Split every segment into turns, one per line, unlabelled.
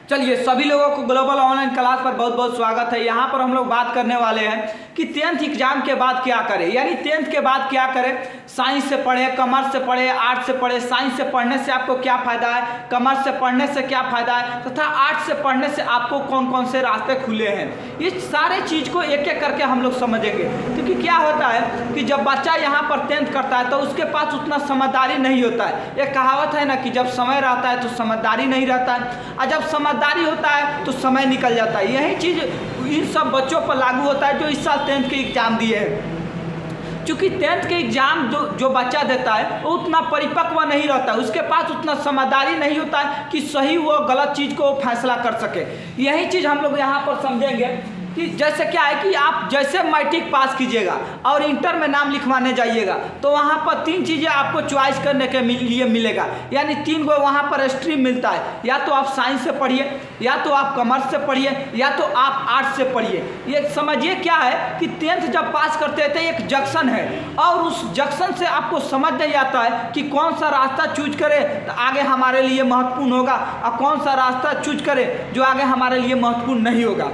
चलिए सभी लोगों को ग्लोबल ऑनलाइन क्लास पर बहुत बहुत स्वागत है। यहाँ पर हम लोग बात करने वाले हैं कि 10th एग्जाम के बाद क्या करें, यानी 10th के बाद क्या करें। साइंस से पढ़े, कॉमर्स से पढ़े, आर्ट्स से पढ़े। साइंस से पढ़ने से आपको क्या फ़ायदा है, कॉमर्स से पढ़ने से क्या फ़ायदा है, तथा आर्ट्स से पढ़ने से आपको कौन कौन से रास्ते खुले हैं। इस सारे चीज़ को एक एक करके हम लोग समझेंगे। क्योंकि क्या होता है कि जब बच्चा यहाँ पर 10th करता है तो उसके पास उतना समझदारी नहीं होता है। एक कहावत है ना कि जब समय रहता है तो समझदारी नहीं रहता है, और जब समझदारी होता है तो समय निकल जाता है। यही चीज़ इन सब बच्चों पर लागू होता है जो इस साल 10th के एग्ज़ाम दिए हैं। चूँकि 10th के एग्ज़ाम जो बच्चा देता है वो उतना परिपक्व नहीं रहता है, उसके पास उतना समझदारी नहीं होता है कि सही व गलत चीज़ को फैसला कर सके। यही चीज़ हम लोग यहाँ पर समझेंगे कि जैसे क्या है कि आप जैसे मैट्रिक पास कीजिएगा और इंटर में नाम लिखवाने जाइएगा तो वहाँ पर 3 चीज़ें आपको चॉइस करने के लिए मिलेगा, यानी 3 गो वहाँ पर स्ट्रीम मिलता है। या तो आप साइंस से पढ़िए, या तो आप कॉमर्स से पढ़िए, या तो आप आर्ट्स से पढ़िए। ये समझिए क्या है कि 10th जब पास करते थे एक जंक्शन है, और उस जंक्शन से आपको समझ नहीं आता है कि कौन सा रास्ता चूज करें तो आगे हमारे लिए महत्वपूर्ण होगा, और कौन सा रास्ता चूज करें जो आगे हमारे लिए महत्वपूर्ण नहीं होगा।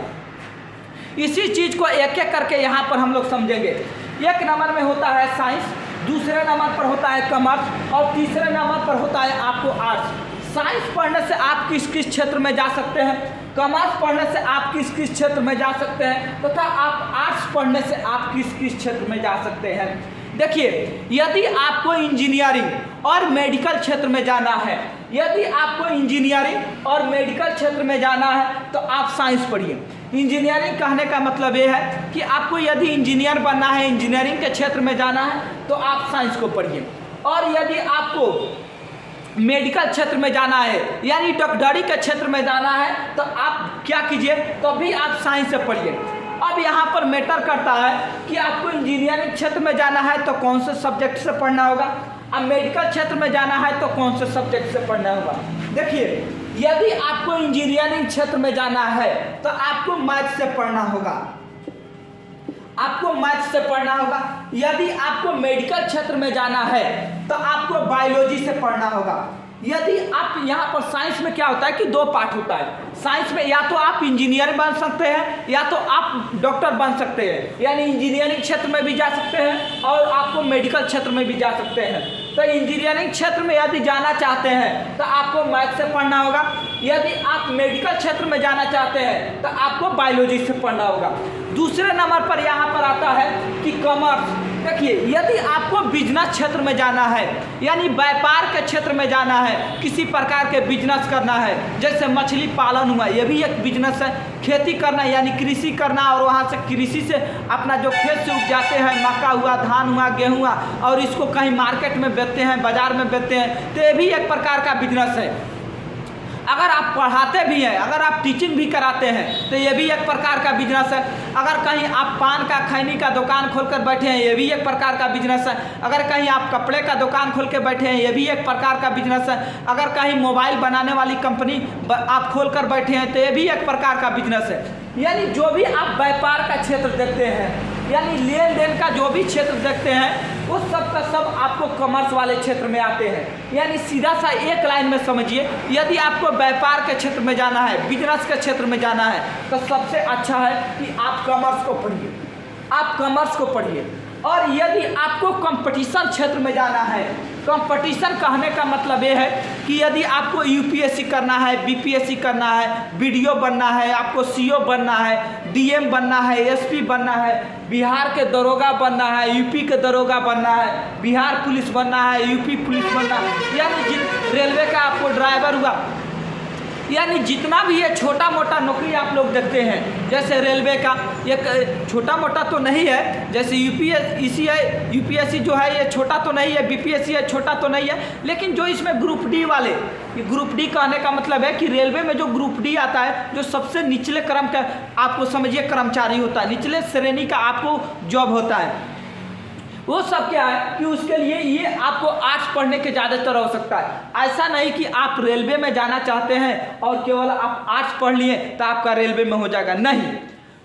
इसी चीज़ को एक एक करके यहाँ पर हम लोग समझेंगे। एक नंबर में होता है साइंस, दूसरे नंबर पर होता है कॉमर्स, और तीसरे नंबर पर होता है आपको आर्ट्स। साइंस पढ़ने से आप किस किस क्षेत्र में जा सकते हैं, कॉमर्स पढ़ने से आप किस किस क्षेत्र में जा सकते हैं, तथा आप आर्ट्स पढ़ने से आप किस किस क्षेत्र में जा सकते हैं। देखिए, यदि आपको इंजीनियरिंग और मेडिकल क्षेत्र में जाना है, यदि आपको इंजीनियरिंग और मेडिकल क्षेत्र में जाना है तो आप साइंस पढ़िए। इंजीनियरिंग कहने का मतलब ये है कि आपको यदि इंजीनियर बनना है, इंजीनियरिंग के क्षेत्र में जाना है तो आप साइंस को पढ़िए। और यदि आपको मेडिकल क्षेत्र में जाना है, यानी डॉक्टरी के क्षेत्र में जाना है, तो आप क्या कीजिए, तो भी आप साइंस से पढ़िए। अब यहाँ पर मैटर करता है कि आपको इंजीनियरिंग क्षेत्र में जाना है तो कौन से सब्जेक्ट से पढ़ना होगा, अब मेडिकल क्षेत्र में जाना है तो कौन से सब्जेक्ट से पढ़ना होगा। देखिए, यदि आपको इंजीनियरिंग क्षेत्र में जाना है तो आपको मैथ से पढ़ना होगा, आपको मैथ से पढ़ना होगा। यदि आपको मेडिकल क्षेत्र में जाना है तो आपको बायोलॉजी से पढ़ना होगा। यदि आप यहाँ पर साइंस में क्या होता है कि 2 पार्ट होता है। साइंस में या तो आप इंजीनियर बन सकते हैं या तो आप डॉक्टर बन सकते हैं, यानी इंजीनियरिंग क्षेत्र में भी जा सकते हैं और आपको मेडिकल क्षेत्र में भी जा सकते हैं। तो इंजीनियरिंग क्षेत्र में यदि जाना चाहते हैं तो आपको मैथ से पढ़ना होगा। यदि आप मेडिकल क्षेत्र में जाना चाहते हैं तो आपको बायोलॉजी से पढ़ना होगा। दूसरे नंबर पर यहाँ पर आता है कि कॉमर्स। देखिए, यदि आपको बिजनेस क्षेत्र में जाना है, यानी व्यापार के क्षेत्र में जाना है, किसी प्रकार के बिजनेस करना है, जैसे मछली पालन हुआ, ये भी एक बिजनेस है। खेती करना यानी कृषि करना, और वहाँ से कृषि से अपना जो खेत से उपजाते हैं, मक्का हुआ, धान हुआ, गेहूँ हुआ, और इसको कहीं मार्केट में बेचते हैं, बाजार में बेचते हैं, तो ये भी एक प्रकार का बिजनेस है। अगर आप पढ़ाते भी हैं, अगर आप टीचिंग भी कराते हैं तो ये भी एक प्रकार का बिजनेस है। अगर कहीं आप पान का, खैनी का दुकान खोलकर बैठे हैं, ये भी एक प्रकार का बिजनेस है। अगर कहीं आप कपड़े का दुकान खोल के बैठे हैं, ये भी एक प्रकार का बिजनेस है। अगर कहीं मोबाइल बनाने वाली कंपनी आप खोल कर बैठे हैं तो ये भी एक प्रकार का बिजनेस है। यानी जो भी आप व्यापार का क्षेत्र देखते हैं, यानी लेन देन का जो भी क्षेत्र देखते हैं, उस सब का सब आपको कॉमर्स वाले क्षेत्र में आते हैं। यानी सीधा सा एक लाइन में समझिए, यदि आपको व्यापार के क्षेत्र में जाना है, बिजनेस के क्षेत्र में जाना है, तो सबसे अच्छा है कि आप कॉमर्स को पढ़िए, आप कॉमर्स को पढ़िए। और यदि आपको कंपटीशन क्षेत्र में जाना है, कंपटीशन कहने का मतलब ये है कि यदि आपको यूपीएससी करना है, बीपीएससी करना है, बीडीओ बनना है, आपको सीओ बनना है, डीएम बनना है, एसपी बनना है, बिहार के दरोगा बनना है, यूपी के दरोगा बनना है, बिहार पुलिस बनना है, यूपी पुलिस बनना है, यानी रेलवे का आपको ड्राइवर हुआ, यानी जितना भी ये छोटा मोटा नौकरी आप लोग देखते हैं, जैसे रेलवे का एक छोटा मोटा तो नहीं है, जैसे यूपीएससी है, यूपीएससी जो है ये छोटा तो नहीं है, बीपीएससी है छोटा तो नहीं है, लेकिन जो इसमें ग्रुप डी वाले, ये ग्रुप डी कहने का मतलब है कि रेलवे में जो ग्रुप डी आता है, जो सबसे निचले क्रम का आपको समझिए कर्मचारी होता है, निचले श्रेणी का आपको जॉब होता है, वो सब क्या है कि उसके लिए ये आपको आर्ट्स पढ़ने के ज़्यादातर हो सकता है। ऐसा नहीं कि आप रेलवे में जाना चाहते हैं और केवल आप आर्ट्स पढ़ लिए तो आपका रेलवे में हो जाएगा, नहीं।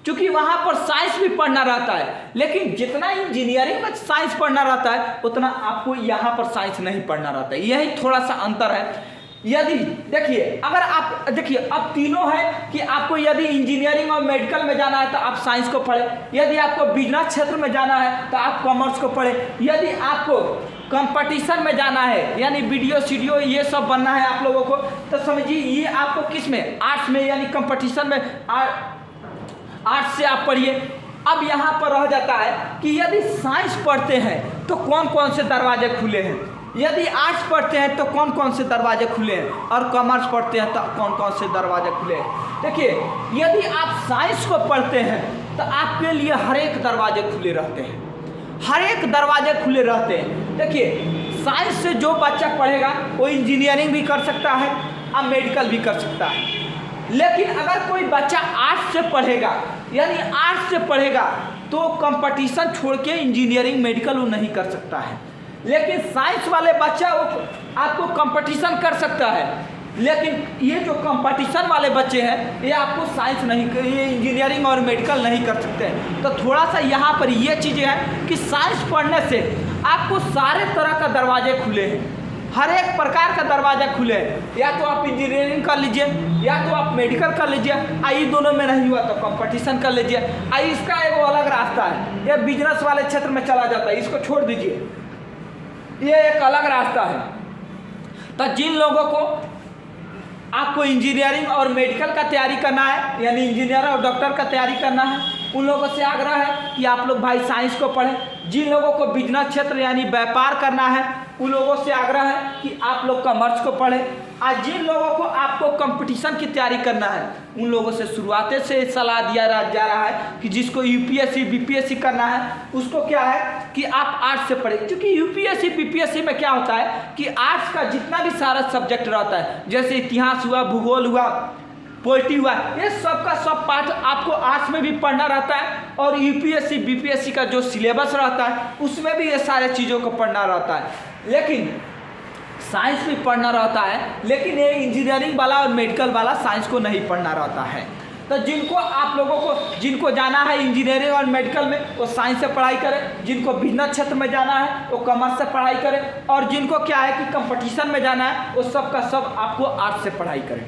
क्योंकि वहाँ पर साइंस भी पढ़ना रहता है, लेकिन जितना इंजीनियरिंग में साइंस पढ़ना रहता है उतना आपको यहाँ पर साइंस नहीं पढ़ना रहता है। यही थोड़ा सा अंतर है। यदि देखिए, अगर आप देखिए अब तीनों है कि आपको यदि इंजीनियरिंग और मेडिकल में जाना है तो आप साइंस को पढ़े, यदि आपको बिजनेस क्षेत्र में जाना है तो आप कॉमर्स को पढ़े, यदि आपको कंपटीशन में जाना है यानी वीडियो सीडियो ये सब बनना है आप लोगों को, तो समझिए ये आपको किस में, आर्ट्स में, यानी कंपटीशन में आर्ट्स से आप पढ़िए। अब यहाँ पर रह जाता है कि यदि साइंस पढ़ते हैं तो कौन कौन से दरवाजे खुले हैं, यदि आर्ट्स पढ़ते हैं तो कौन कौन से दरवाजे खुले हैं, और कॉमर्स पढ़ते हैं तो कौन कौन से दरवाजे खुले हैं। देखिए, यदि आप साइंस को पढ़ते हैं तो आपके लिए हर एक दरवाजे खुले रहते हैं, हर एक दरवाजे खुले रहते हैं। देखिए, साइंस से जो बच्चा पढ़ेगा वो इंजीनियरिंग भी कर सकता है और मेडिकल भी कर सकता है, लेकिन अगर कोई बच्चा आर्ट्स से पढ़ेगा यानी आर्ट्स से पढ़ेगा तो कंपटीशन छोड़ के इंजीनियरिंग मेडिकल वो नहीं कर सकता है। लेकिन साइंस वाले बच्चा वो आपको कंपटीशन कर सकता है, लेकिन ये जो कंपटीशन वाले बच्चे हैं ये आपको साइंस नहीं, ये इंजीनियरिंग और मेडिकल नहीं कर सकते हैं। तो थोड़ा सा यहाँ पर ये चीज़ें हैं कि साइंस पढ़ने से आपको सारे तरह का दरवाजे खुले हैं, हर एक प्रकार का दरवाजा खुले हैं। या तो आप इंजीनियरिंग कर लीजिए या तो आप मेडिकल कर लीजिए, आई दोनों में नहीं हुआ तो कंपटीशन कर लीजिए। आई इसका एक अलग रास्ता है, ये बिजनेस वाले क्षेत्र में चला जाता है, इसको छोड़ दीजिए, ये एक अलग रास्ता है। तो जिन लोगों को आपको इंजीनियरिंग और मेडिकल का तैयारी करना है यानी इंजीनियर और डॉक्टर का तैयारी करना है, उन लोगों से आग्रह है कि आप लोग भाई साइंस को पढ़ें। जिन लोगों को बिजनेस क्षेत्र यानी व्यापार करना है उन लोगों से आग्रह है कि आप लोग कॉमर्स को पढ़ें। और जिन लोगों को आपको कंपटीशन की तैयारी करना है उन लोगों से शुरुआत से सलाह दिया जा रहा है कि जिसको यूपीएससी बीपीएससी करना है उसको क्या है कि आप आर्ट्स से पढ़ें, क्योंकि यूपीएससी बीपीएससी में क्या होता है कि आर्ट्स का जितना भी सारा सब्जेक्ट रहता है, जैसे इतिहास हुआ, भूगोल हुआ, पॉलिटी हुआ, ये सब का सब पार्ट आपको आर्ट्स में भी पढ़ना रहता है, और यूपीएससी बीपीएससी का जो सिलेबस रहता है उसमें भी ये सारे चीज़ों को पढ़ना रहता है। लेकिन साइंस भी पढ़ना रहता है, लेकिन ये इंजीनियरिंग वाला और मेडिकल वाला साइंस को नहीं पढ़ना रहता है। तो जिनको आप लोगों को जिनको जाना है इंजीनियरिंग और मेडिकल में वो साइंस से पढ़ाई करें, जिनको बिजनेस क्षेत्र में जाना है वो कॉमर्स से पढ़ाई करें, और जिनको क्या है कि कंपटीशन में जाना है वो सब का सब आपको आर्ट्स से पढ़ाई करें।